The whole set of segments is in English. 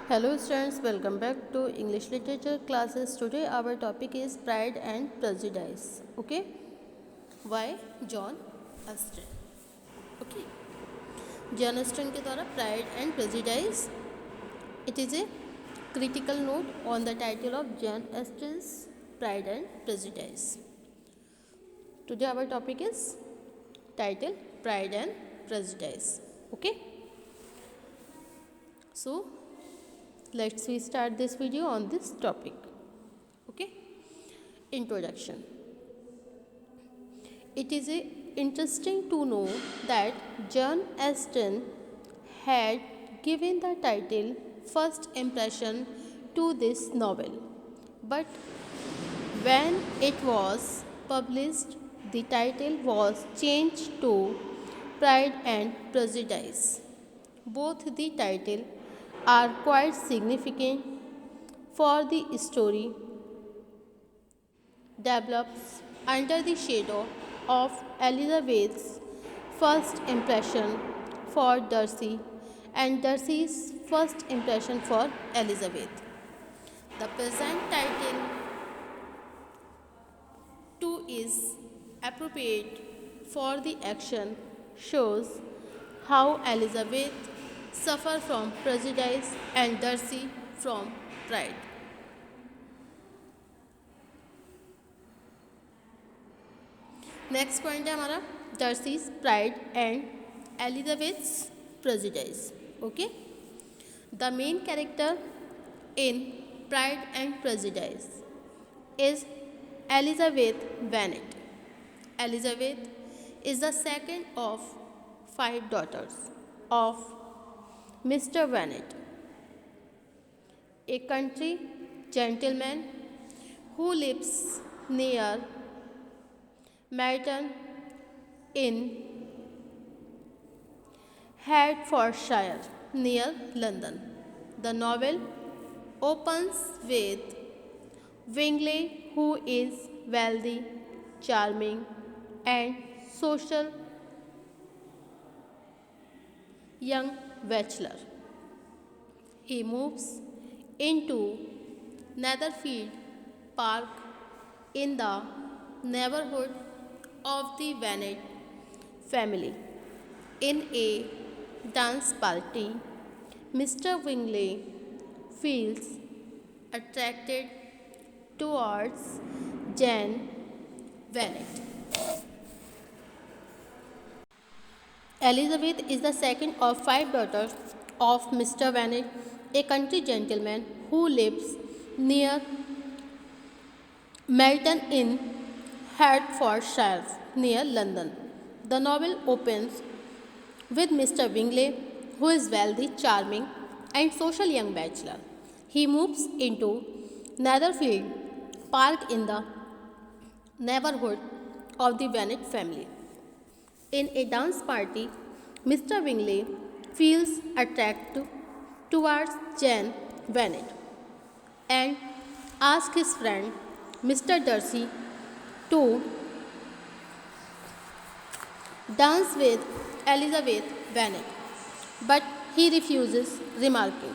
Hello students, welcome back to English literature classes. Today our topic is Pride and Prejudice. Okay? Why John Austen. Okay. John Austen के द्वारा Pride and Prejudice. It is a critical note on the title of John Austen's Pride and Prejudice. Today our topic is title Pride and Prejudice. Okay? So let's we start this video on this topic. Okay, introduction. It is interesting to know that John Austen had given the title First Impression to this novel, but when it was published, the title was changed to Pride and Prejudice. Both the title are quite significant for the story develops under the shadow of Elizabeth's first impression for Darcy and Darcy's first impression for Elizabeth. The present title too is appropriate for the action shows how Elizabeth suffer from prejudice and Darcy from pride. Next point है हमारा Darcy's pride and Elizabeth's prejudice. Okay, the main character in Pride and Prejudice is Elizabeth Bennet. Elizabeth is the second of 5 daughters of Mr. Bennet, a country gentleman who lives near Merton in Hertfordshire near London. The novel opens with Bingley, who is wealthy, charming, and social young bachelor. He moves into Netherfield Park in the neighborhood of the Bennet family. In a dance party, Mr. Bingley feels attracted towards Jane Bennet. Elizabeth is the second of 5 daughters of Mr. Bennet, a country gentleman who lives near Merton in Hertfordshire near London. The novel opens with Mr. Bingley, who is wealthy, charming, and social young bachelor. He moves into Netherfield Park in the neighborhood of the Bennet family. In a dance party, Mr. Bingley feels attracted towards Jane Bennet and asks his friend Mr. Darcy to dance with Elizabeth Bennet, but he refuses, remarking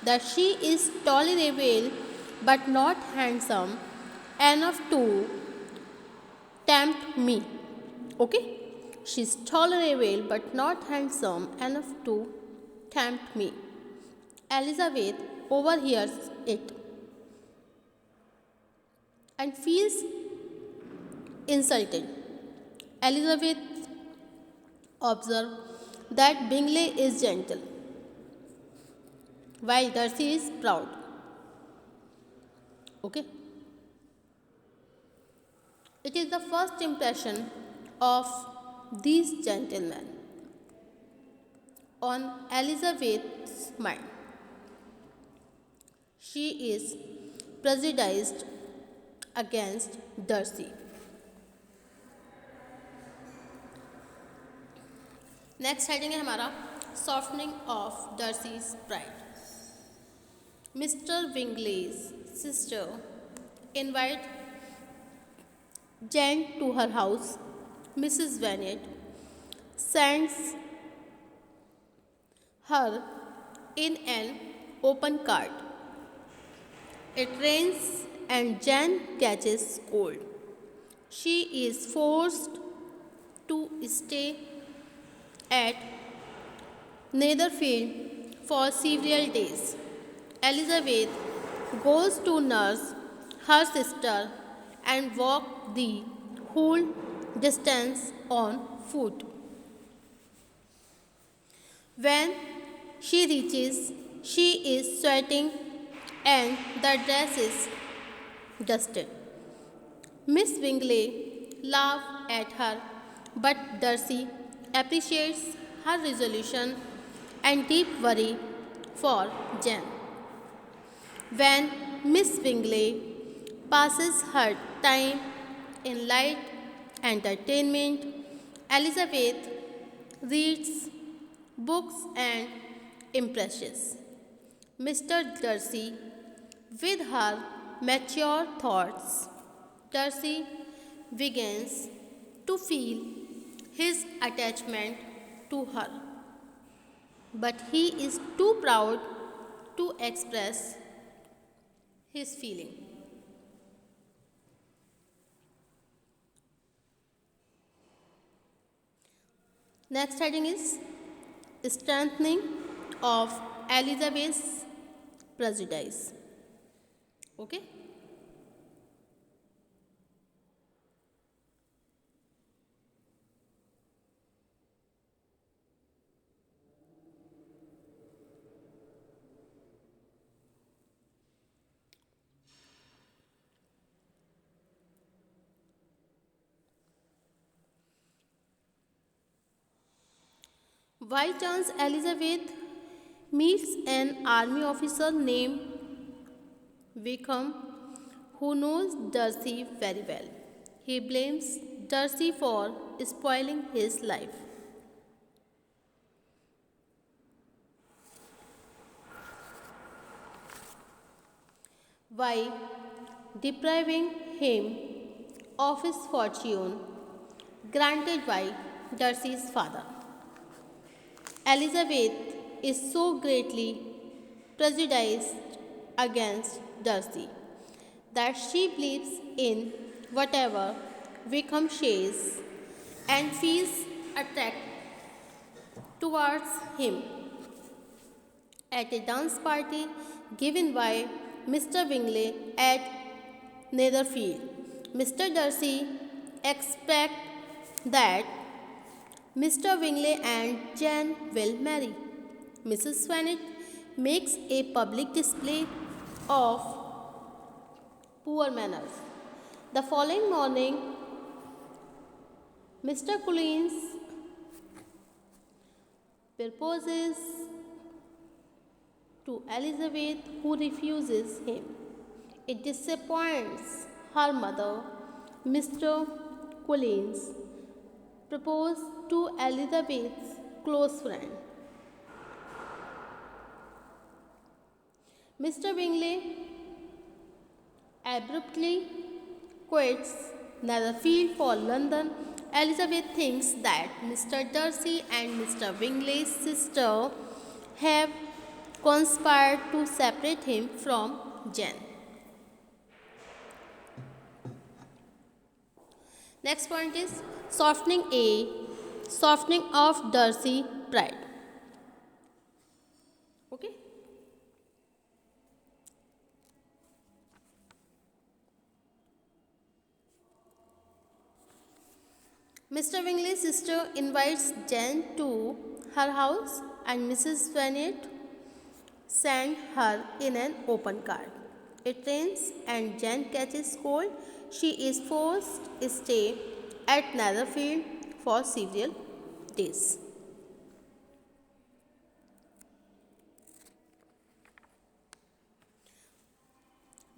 that she is tolerable but not handsome enough to tempt me. Okay? She is tolerable but not handsome enough to tempt me. Elizabeth overhears it and feels insulted. Elizabeth observes that Bingley is gentle, while Darcy is proud. Okay? It is the first impression of these gentlemen on Elizabeth's mind. She is prejudiced against Darcy. Next heading है हमारा softening of Darcy's pride. Mister Bingley's sister invite Jane to her house. Mrs. Bennet sends her in an open cart. It rains and Jan catches cold. She is forced to stay at Netherfield for several days. Elizabeth goes to nurse her sister and walk the whole distance on foot. When she reaches, she is sweating and the dress is dusted. Miss Bingley laughs at her, but Darcy appreciates her resolution and deep worry for Jane. When Miss Bingley passes her time in light entertainment, Elizabeth reads books and impresses Mr. Darcy with her mature thoughts. Darcy begins to feel his attachment to her, but he is too proud to express his feeling. Next heading is strengthening of Elizabeth's prejudice. Okay. By chance, Elizabeth meets an army officer named Wickham who knows Darcy very well. He blames Darcy for spoiling his life. By depriving him of his fortune granted by Darcy's father. Elizabeth is so greatly prejudiced against Darcy that she believes in whatever Wickham says and feels attracted towards him. At a dance party given by Mr. Bingley at Netherfield, Mr. Darcy expects that Mr. Bingley and Jane will marry. Mrs. Bennet makes a public display of poor manners. The following morning, Mr. Collins proposes to Elizabeth, who refuses him. It disappoints her mother. Mr. Collins proposed to Elizabeth's close friend. Mr. Bingley abruptly quits Netherfield for London. Elizabeth thinks that Mr. Darcy and Mr. Bingley's sister have conspired to separate him from Jane. Next point is softening of Darcy pride. Okay. Mr. Bingley's sister invites Jane to her house and Mrs. Bennet sends her in an open cart. It rains and Jane catches cold. She is forced to stay at Netherfield for several days.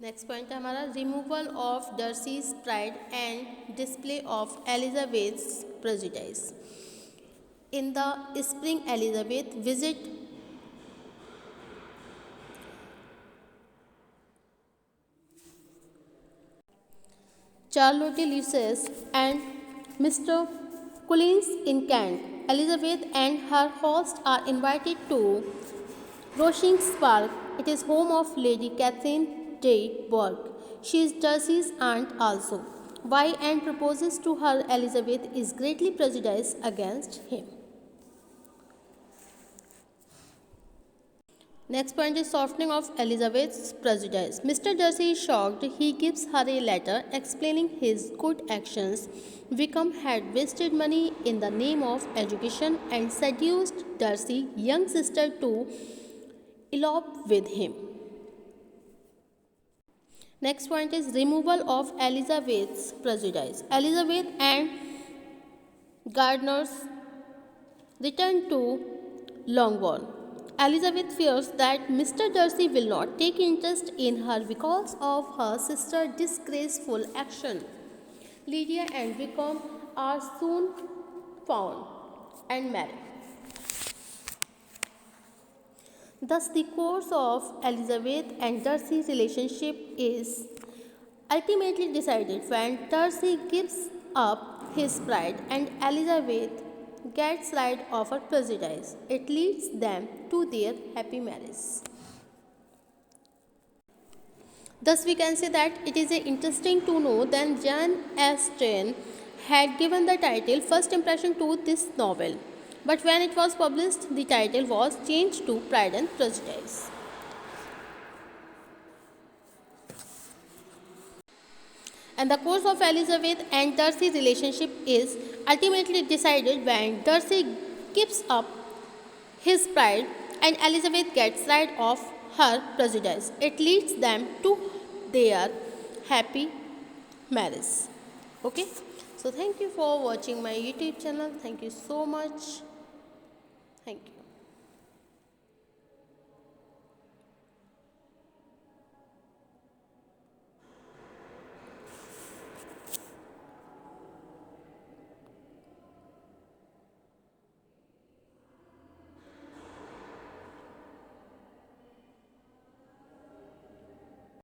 Next point है हमारा removal of Darcy's pride and display of Elizabeth's prejudice in the spring Elizabeth visit Charlotte Luces and Mr. Collins in Kent. Elizabeth and her host are invited to Rosings Park. It is home of Lady Catherine de Bourgh. She is Darcy's aunt also. Why Anne proposes to her, Elizabeth is greatly prejudiced against him. Next point is softening of Elizabeth's prejudice. Mr. Darcy is shocked. He gives her a letter explaining his good actions. Wickham had wasted money in the name of education and seduced Darcy's young sister to elope with him. Next point is removal of Elizabeth's prejudice. Elizabeth and Gardner's return to Longbourn. Elizabeth fears that Mr. Darcy will not take interest in her because of her sister's disgraceful action. Lydia and Wickham are soon found and married. Thus, the course of Elizabeth and Darcy's relationship is ultimately decided when Darcy gives up his pride and Elizabeth gets rid of her prejudice. It leads them to their happy marriage. Thus, we can say that it is interesting to know that Jane Austen had given the title First Impression to this novel, but when it was published, the title was changed to Pride and Prejudice. And the course of Elizabeth and Darcy's relationship is ultimately decided when Darcy gives up his pride and Elizabeth gets rid of her prejudice. It leads them to their happy marriage. Okay, so thank you for watching my YouTube channel. Thank you so much. Thank you.